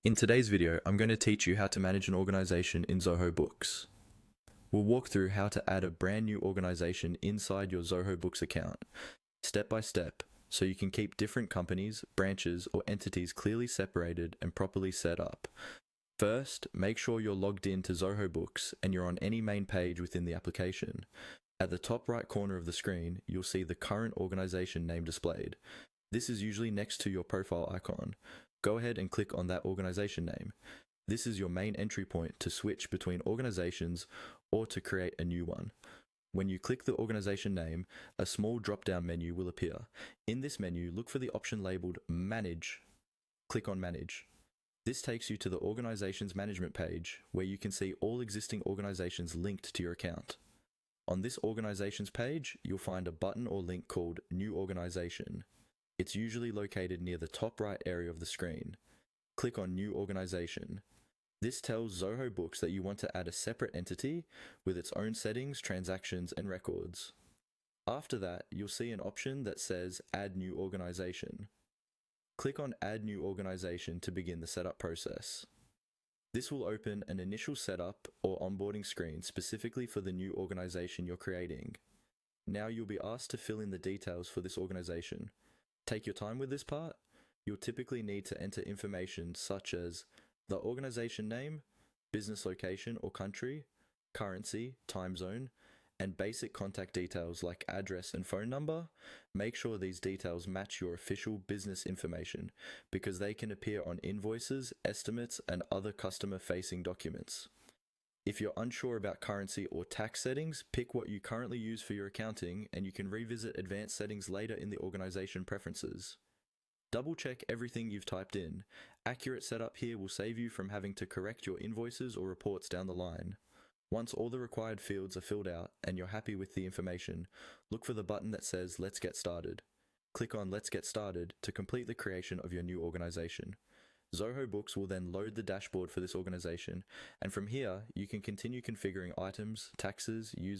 In today's video, I'm going to teach you how to manage an organization in Zoho Books. We'll walk through how to add a brand new organization inside your Zoho Books account, step by step, so you can keep different companies, branches, or entities clearly separated and properly set up. First, make sure you're logged in to Zoho Books and you're on any main page within the application. At the top right corner of the screen, you'll see the current organization name displayed. This is usually next to your profile icon. Go ahead and click on that organization name. This is your main entry point to switch between organizations or to create a new one. When you click the organization name, a small drop-down menu will appear. In this menu, look for the option labeled Manage. Click on Manage. This takes you to the organization's management page, where you can see all existing organizations linked to your account. On this organization's page, you'll find a button or link called New Organization. It's usually located near the top right area of the screen. Click on New Organization. This tells Zoho Books that you want to add a separate entity with its own settings, transactions, and records. After that, you'll see an option that says Add New Organization. Click on Add New Organization to begin the setup process. This will open an initial setup or onboarding screen specifically for the new organization you're creating. Now you'll be asked to fill in the details for this organization. Take your time with this part. You'll typically need to enter information such as the organization name, business location or country, currency, time zone, and basic contact details like address and phone number. Make sure these details match your official business information because they can appear on invoices, estimates, and other customer-facing documents. If you're unsure about currency or tax settings, pick what you currently use for your accounting and you can revisit advanced settings later in the organization preferences. Double check everything you've typed in. Accurate setup here will save you from having to correct your invoices or reports down the line. Once all the required fields are filled out and you're happy with the information, look for the button that says Let's Get Started. Click on Let's Get Started to complete the creation of your new organization. Zoho Books will then load the dashboard for this organization, and from here, you can continue configuring items, taxes, users,